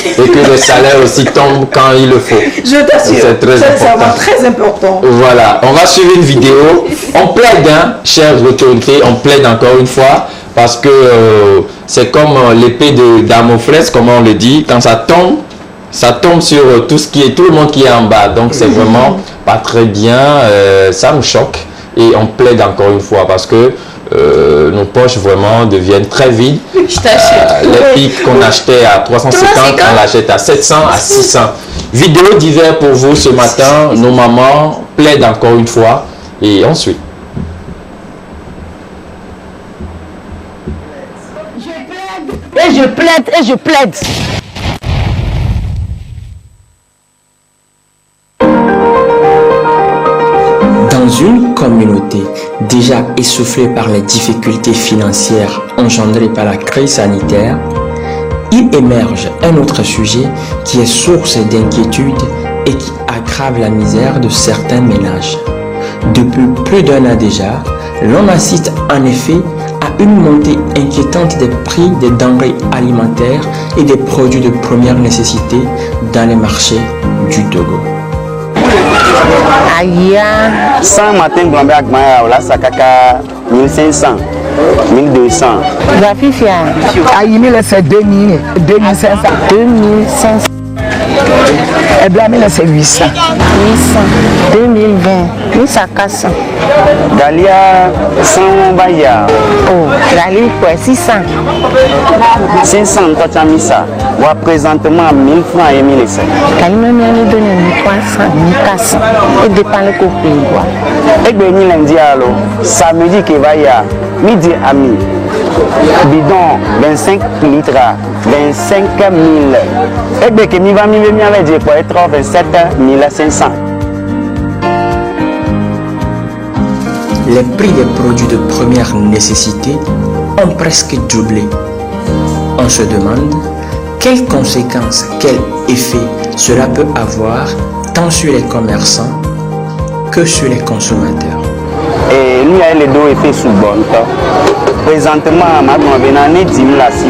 Et que les salaires aussi tombent quand il le faut. Je t'assure. C'est vraiment très important. Voilà. On va suivre une vidéo. On plaide, chères autorités, on plaide encore une fois. Parce que c'est comme l'épée de Damoclès, comme on le dit. Quand ça tombe sur tout le monde qui est en bas. Donc c'est vraiment pas très bien. Ça nous choque. Et on plaide encore une fois parce que nos poches vraiment deviennent très vides. Je t'assure. Les pics qu'on achetait à 350, on l'achète à 700, à 600. Vidéo d'hiver pour vous ce matin. Nos mamans plaident encore une fois. Et ensuite. Je plaide. Dans une communauté déjà essoufflée par les difficultés financières engendrées par la crise sanitaire, il émerge un autre sujet qui est source d'inquiétude et qui aggrave la misère de certains ménages. Depuis plus d'un an déjà, l'on assiste en effet à une montée inquiétante des prix des denrées alimentaires et des produits de première nécessité dans les marchés du Togo. Aïe. 100 matin, Blambé Agmaya, là, ça caca 1500, 1200. La fifia. Aïe, mais c'est 2000, 2500. 2500. Et bien, c'est 800. 800. 2020. 1400. Galia 100 Baya. Oh, Galia quoi, 600. 500, toi tu as mis ça. Moi, présentement, 1000 francs et 1500. Galia m'a donné 1300, 1400. Et dépend le coupé. Et bien, lundi, alors, samedi, que va y a midi à mi. Bidon 25 litres, 25 000. Et bien, que mi va mi avec dire pour être 27 500. Les prix des produits de première nécessité ont presque doublé. On se demande quelles conséquences, quel effet cela peut avoir tant sur les commerçants que sur les consommateurs. Et lui a les deux effets sous bon temps. Présentement, maintenant, on a dit là si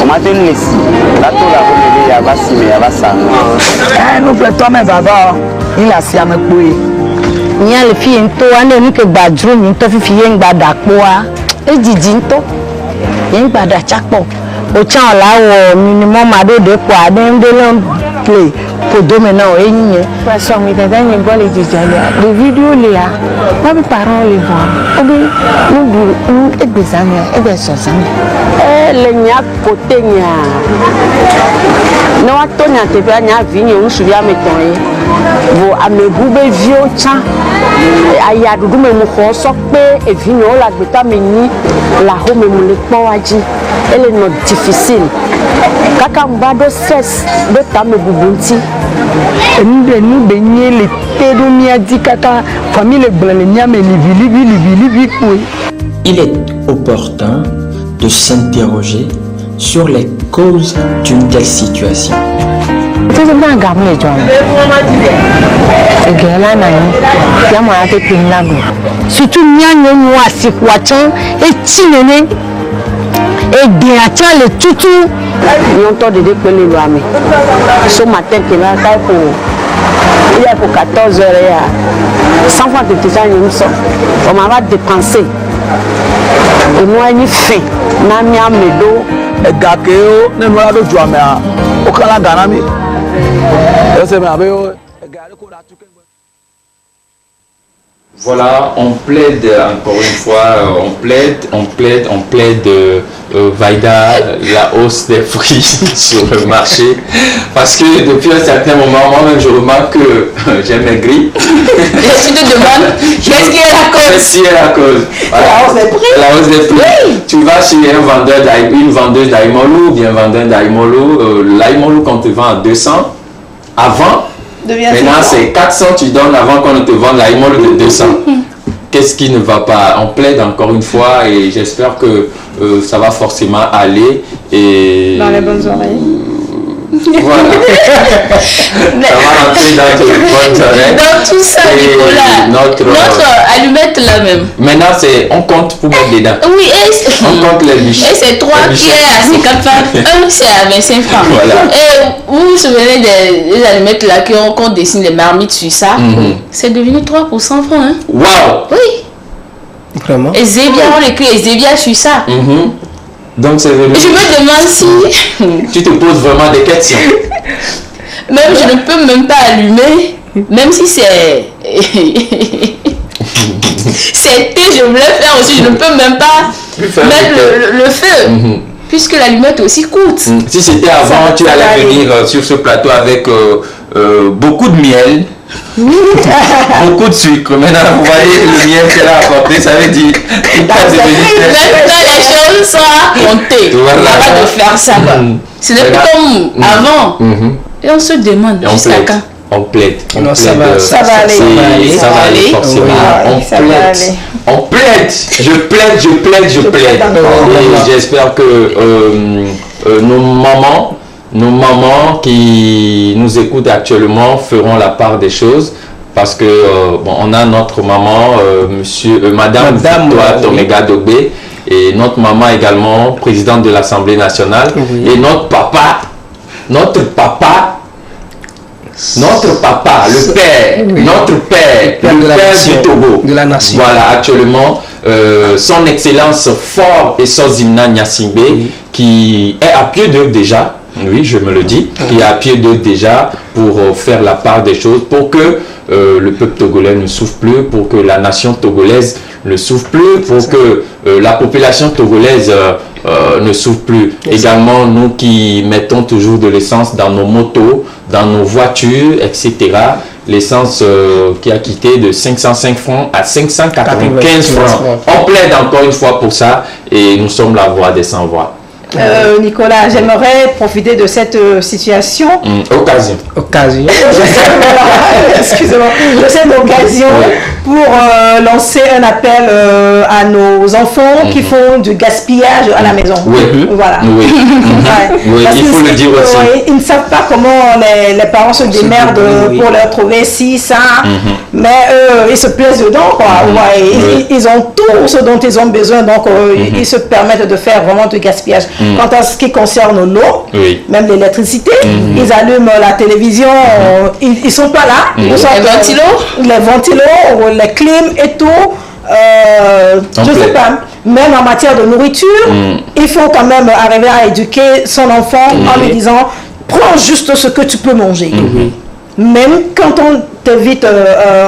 on m'a dit les si. Là, tout la route, il y a pas si, mais il y a pas ça. Nous plaît-on, mais d'abord, il a si à me couiller. Il y a les filles en toi, on est que badrou, ni to fifi yen gbada poa. E didi to. Yen gbada chakpo. O chan la o minimum ado de kwa den de lon play. Pour dominer au yin. Parce que mi dada ni gole jijale. Les vidéos là, moi mes parents les voient. Obi, nous et des amis, et des soixante. Le nya côté nya. No atonya te ba nya vinyo usubi ameton vo amegube vio cha aya dudu me mu ko so pe evinyo la gbeta me ni la ho me mu le pon waji ele no difficile kaka mbado stress do ta me bubunti nous baigner les tédomia dit kaka famille blanc nya me livi. Il est opportun de s'interroger sur les causes d'une telle situation. Surtout et bien le toutou longtemps de décoller l'âme ce matin que là il y a pour 14 heures 100 fois de déjà on m'a dépensé et moi il fait namia medo gakeo ne mo la do ju amea o kala ganami e se me abeo. Voilà, on plaide encore une fois, on plaide Vaïda, la hausse des prix sur le marché. Parce que depuis un certain moment, moi-même, je remarque que j'ai maigri. Et tu te demandes, qu'est-ce qui est la cause? Qu'est-ce qui est la cause? Voilà. La hausse des prix. La hausse des prix. Oui. Tu vas chez une vendeuse d'Aïmolou, ou bien un vendeur d'Aïmolou, l'Aïmolou qu'on te vend à 200, avant, maintenant c'est 400, tu donnes avant qu'on ne te vende l'Aïmolou de 200. Qu'est-ce qui ne va pas? On plaide encore une fois et j'espère que ça va forcément aller. Et dans les bonnes oreilles. Voilà. Ça va rentrer dans les bonnes oreilles. Dans tout ça, Nicolas. Notre allumette là même. Maintenant, on compte pour mettre dedans. Oui, on compte les biches. Et c'est 3 qui est à 50 francs. Un c'est à 25 francs. Voilà. Et vous vous souvenez des allumettes là qu'on dessine les marmites sur ça? C'est devenu 3 pour 100 francs. Hein? Wow! Oui. Vraiment? Et Zébia, on écrit Zébia sur ça. Donc c'est venu. Je me demande si. Tu te poses vraiment des questions. Même je ne peux même pas allumer, même si c'est. C'est thé, je voulais faire aussi, je ne peux même pas mettre le feu. Puisque l'allumette aussi coûte. Si c'était avant, tu allais venir sur ce plateau avec beaucoup de miel. Beaucoup de sucre. Maintenant, vous voyez le miel qu'elle a apporté, ça veut dire maintenant les choses sont comptées. Voilà. On va de faire ça. Ce n'est plus comme avant. Et on se demande jusqu'à quand. On plaide. Non, ça va aller. Ça va aller forcément. On plaide. Je plaide. Et j'espère que nos mamans qui nous écoutent actuellement feront la part des choses parce que on a notre maman, Madame Victoire Tomega Dogbe, et notre maman également, présidente de l'Assemblée nationale, et notre papa notre papa, le père, notre père, le père du Togo, de la nation. Voilà, actuellement, son Excellence Fort et Sozimna Nyasingbe, qui est à pied d'œuvre déjà, oui, je me le dis, qui est à pied d'œuvre déjà pour faire la part des choses, pour que le peuple togolais ne souffre plus, pour que la nation togolaise ne souffre plus, pour que la population togolaise ne souffre plus. Également, nous qui mettons toujours de l'essence dans nos motos, dans nos voitures, etc. L'essence qui a quitté de 505 francs à 595 francs. On plaide encore une fois pour ça et nous sommes la voix des sans-voix. Nicolas, j'aimerais profiter de cette situation. Occasion. Excusez-moi. De cette occasion pour lancer un appel à nos enfants qui font du gaspillage à la maison. Voilà. Il faut le dire aussi. Ils ne savent pas comment les parents se démerdent pour leur trouver ci, ça. Mais ils se plaisent dedans, quoi. Ils ont tout ce dont ils ont besoin, donc ils se permettent de faire vraiment du gaspillage. Quant à ce qui concerne l'eau, même l'électricité, ils allument la télévision, ils sont pas là. Les ventilos, les clims et tout. Je sais pas. Même en matière de nourriture, il faut quand même arriver à éduquer son enfant en lui disant prends juste ce que tu peux manger. Même quand on t'invite,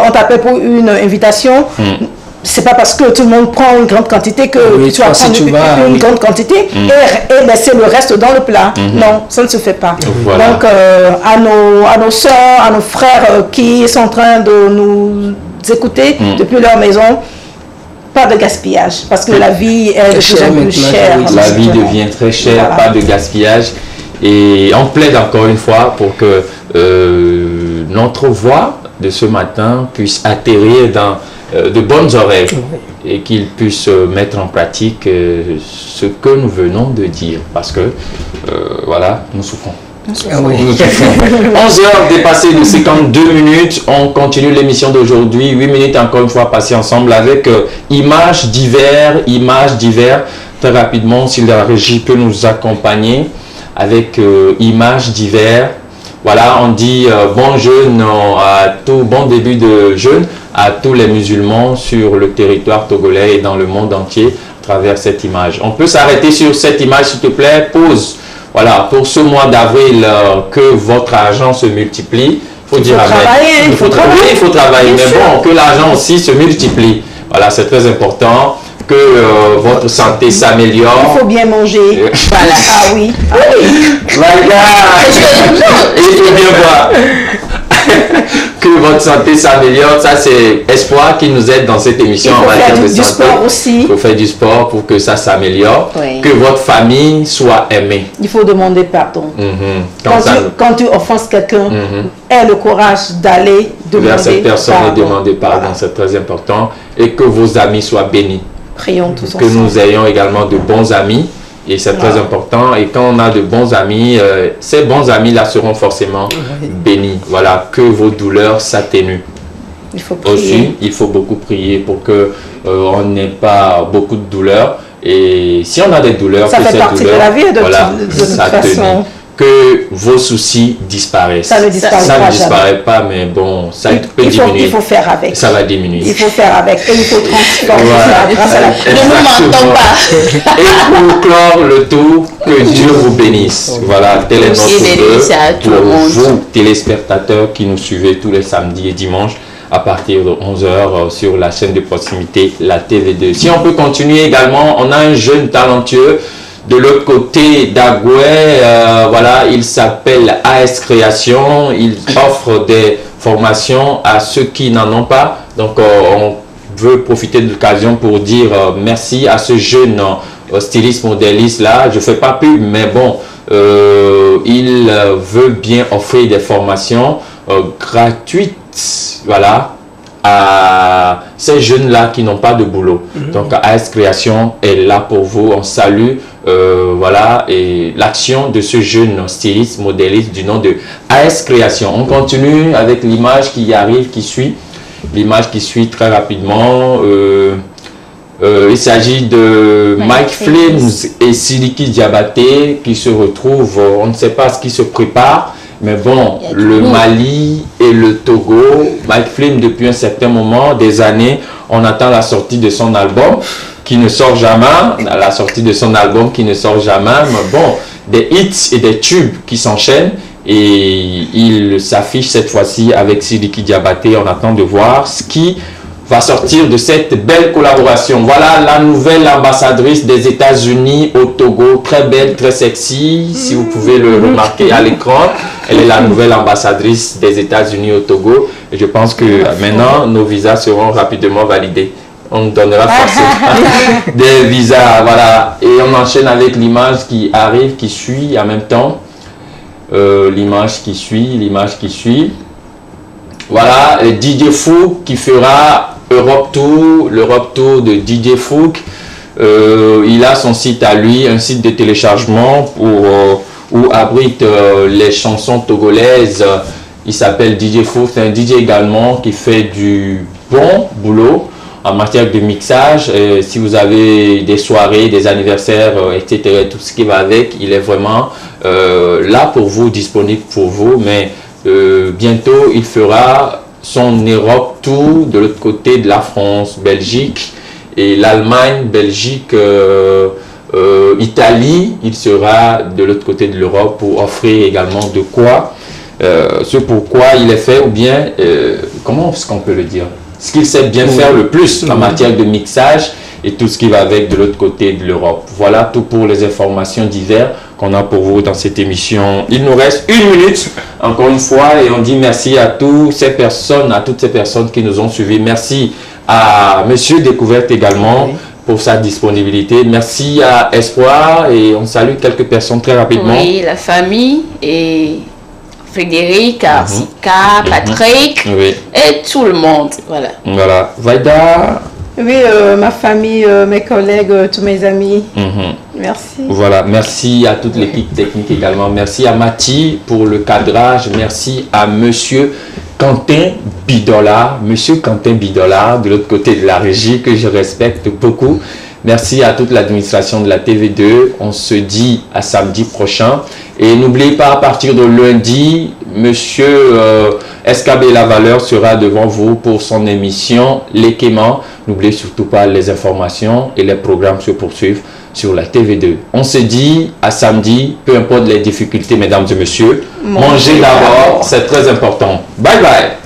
on t'appelle pour une invitation. C'est pas parce que tout le monde prend une grande quantité que tu vas prendre une grande quantité et laisser le reste dans le plat. Non, ça ne se fait pas. Voilà. Donc, à nos soeurs, à nos frères qui sont en train de nous écouter depuis leur maison, pas de gaspillage, parce que la vie est de plus en plus chère. La vie devient très chère, pas de gaspillage. Et on plaide encore une fois pour que notre voix de ce matin puisse atterrir dans de bonnes oreilles et qu'ils puissent mettre en pratique ce que nous venons de dire, parce que voilà, nous souffrons. 11h dépassées de 52 minutes, on continue l'émission d'aujourd'hui. 8 minutes encore une fois passées ensemble avec images divers. Très rapidement, si la régie peut nous accompagner avec images divers. Voilà, on dit bon jeûne bon début de jeûne à tous les musulmans sur le territoire togolais et dans le monde entier à travers cette image. On peut s'arrêter sur cette image, s'il te plaît, pause. Voilà, pour ce mois d'avril, que votre argent se multiplie. Il faut travailler, mais bon, que l'argent aussi se multiplie. Voilà, c'est très important. Que votre santé s'améliore. Il faut bien manger. Voilà. Ah oui. Voilà. Il faut bien voir. Que votre santé s'améliore, ça c'est espoir qui nous aide dans cette émission en matière de santé. Du sport aussi. Il faut faire du sport pour que ça s'améliore. Que votre famille soit aimée. Il faut demander pardon. Quand tu offenses quelqu'un, aie le courage d'aller demander vers cette personne pardon. Et demander pardon, c'est très important. Et que vos amis soient bénis. Prions tous que ensemble. nous ayons également de bons amis et c'est très important, et quand on a de bons amis, ces bons amis là seront forcément bénis. Voilà, que vos douleurs s'atténuent. Il faut prier. Aussi, il faut beaucoup prier pour que on n'ait pas beaucoup de douleurs, et si on a des douleurs, ça que fait ces partie douleurs, de la vie de toute s'atténuent. façon. Que vos soucis disparaissent. Ça ne disparaît pas, mais bon, ça peut diminuer. Il faut faire avec. Ça va diminuer. Il faut faire avec et il faut transformer ça grâce à la prière. Ne nous mentons pas. Et pour clore le tout, que Dieu vous bénisse. Voilà, tel est notre vœu pour vous, téléspectateurs qui nous suivez tous les samedis et dimanches à partir de 11h sur la chaîne de proximité, la TV2. Si on peut continuer également, on a un jeune talentueux de l'autre côté d'Agoué, voilà, il s'appelle AS Création, il offre des formations à ceux qui n'en ont pas. Donc on veut profiter de l'occasion pour dire merci à ce jeune styliste modéliste là. Je fais pas pub, mais bon, il veut bien offrir des formations gratuites, voilà, à ces jeunes là qui n'ont pas de boulot. Donc AS Création est là pour vous. On salue voilà, et l'action de ce jeune styliste modéliste du nom de AS Création. On continue avec l'image qui arrive, qui suit. L'image qui suit très rapidement. Il s'agit de Mike Flames et Siliki Diabaté qui se retrouvent, on ne sait pas ce qui se prépare, Mais bon, le Mali et le Togo, Mike Flynn, depuis un certain moment, des années, on attend la sortie de son album qui ne sort jamais. Mais bon, des hits et des tubes qui s'enchaînent. Et il s'affiche cette fois-ci avec Sidiki Diabaté. On attend de voir ce qui va sortir de cette belle collaboration. Voilà la nouvelle ambassadrice des États-Unis au Togo. Très belle, très sexy. Si vous pouvez le remarquer à l'écran, elle est la nouvelle ambassadrice des États-Unis au Togo. Et je pense que maintenant, nos visas seront rapidement validés. On donnera forcément des visas. Voilà. Et on enchaîne avec l'image qui arrive, qui suit en même temps. L'image qui suit. Voilà, DJ Fouk qui fera l'Europe Tour de DJ Fouk. Il a son site à lui, un site de téléchargement où abrite les chansons togolaises. Il s'appelle DJ Fouk, c'est un DJ également qui fait du bon boulot en matière de mixage. Si vous avez des soirées, des anniversaires, etc., tout ce qui va avec, il est vraiment là pour vous, disponible pour vous. Mais bientôt, il fera son Europe Tour de l'autre côté de la France, Belgique et l'Allemagne, Belgique, Italie. Il sera de l'autre côté de l'Europe pour offrir également de quoi, ce pourquoi il est fait, ou bien, comment est-ce qu'on peut le dire, ce qu'il sait bien faire le plus en matière de mixage et tout ce qui va avec de l'autre côté de l'Europe. Voilà tout pour les informations diverses qu'on a pour vous dans cette émission. Il nous reste 1 minute, encore une fois, et on dit merci à toutes ces personnes qui nous ont suivis. Merci à Monsieur Découverte également pour sa disponibilité. Merci à Espoir et on salue quelques personnes très rapidement. Oui, la famille et Frédéric, Arsika, Patrick et tout le monde. Voilà. Voilà. Vaida. Oui, ma famille, mes collègues, tous mes amis. Merci. Voilà, merci à toute l'équipe technique également. Merci à Mathie pour le cadrage. Merci à Monsieur Quentin Bidola, de l'autre côté de la régie, que je respecte beaucoup. Merci à toute l'administration de la TV2. On se dit à samedi prochain. Et n'oubliez pas, à partir de lundi, Monsieur SKB Lavaleur sera devant vous pour son émission Les Quémans. N'oubliez surtout pas, les informations et les programmes se poursuivent sur la TV2. On se dit à samedi, peu importe les difficultés, mesdames et messieurs. Mangez d'abord, c'est très important. Bye bye.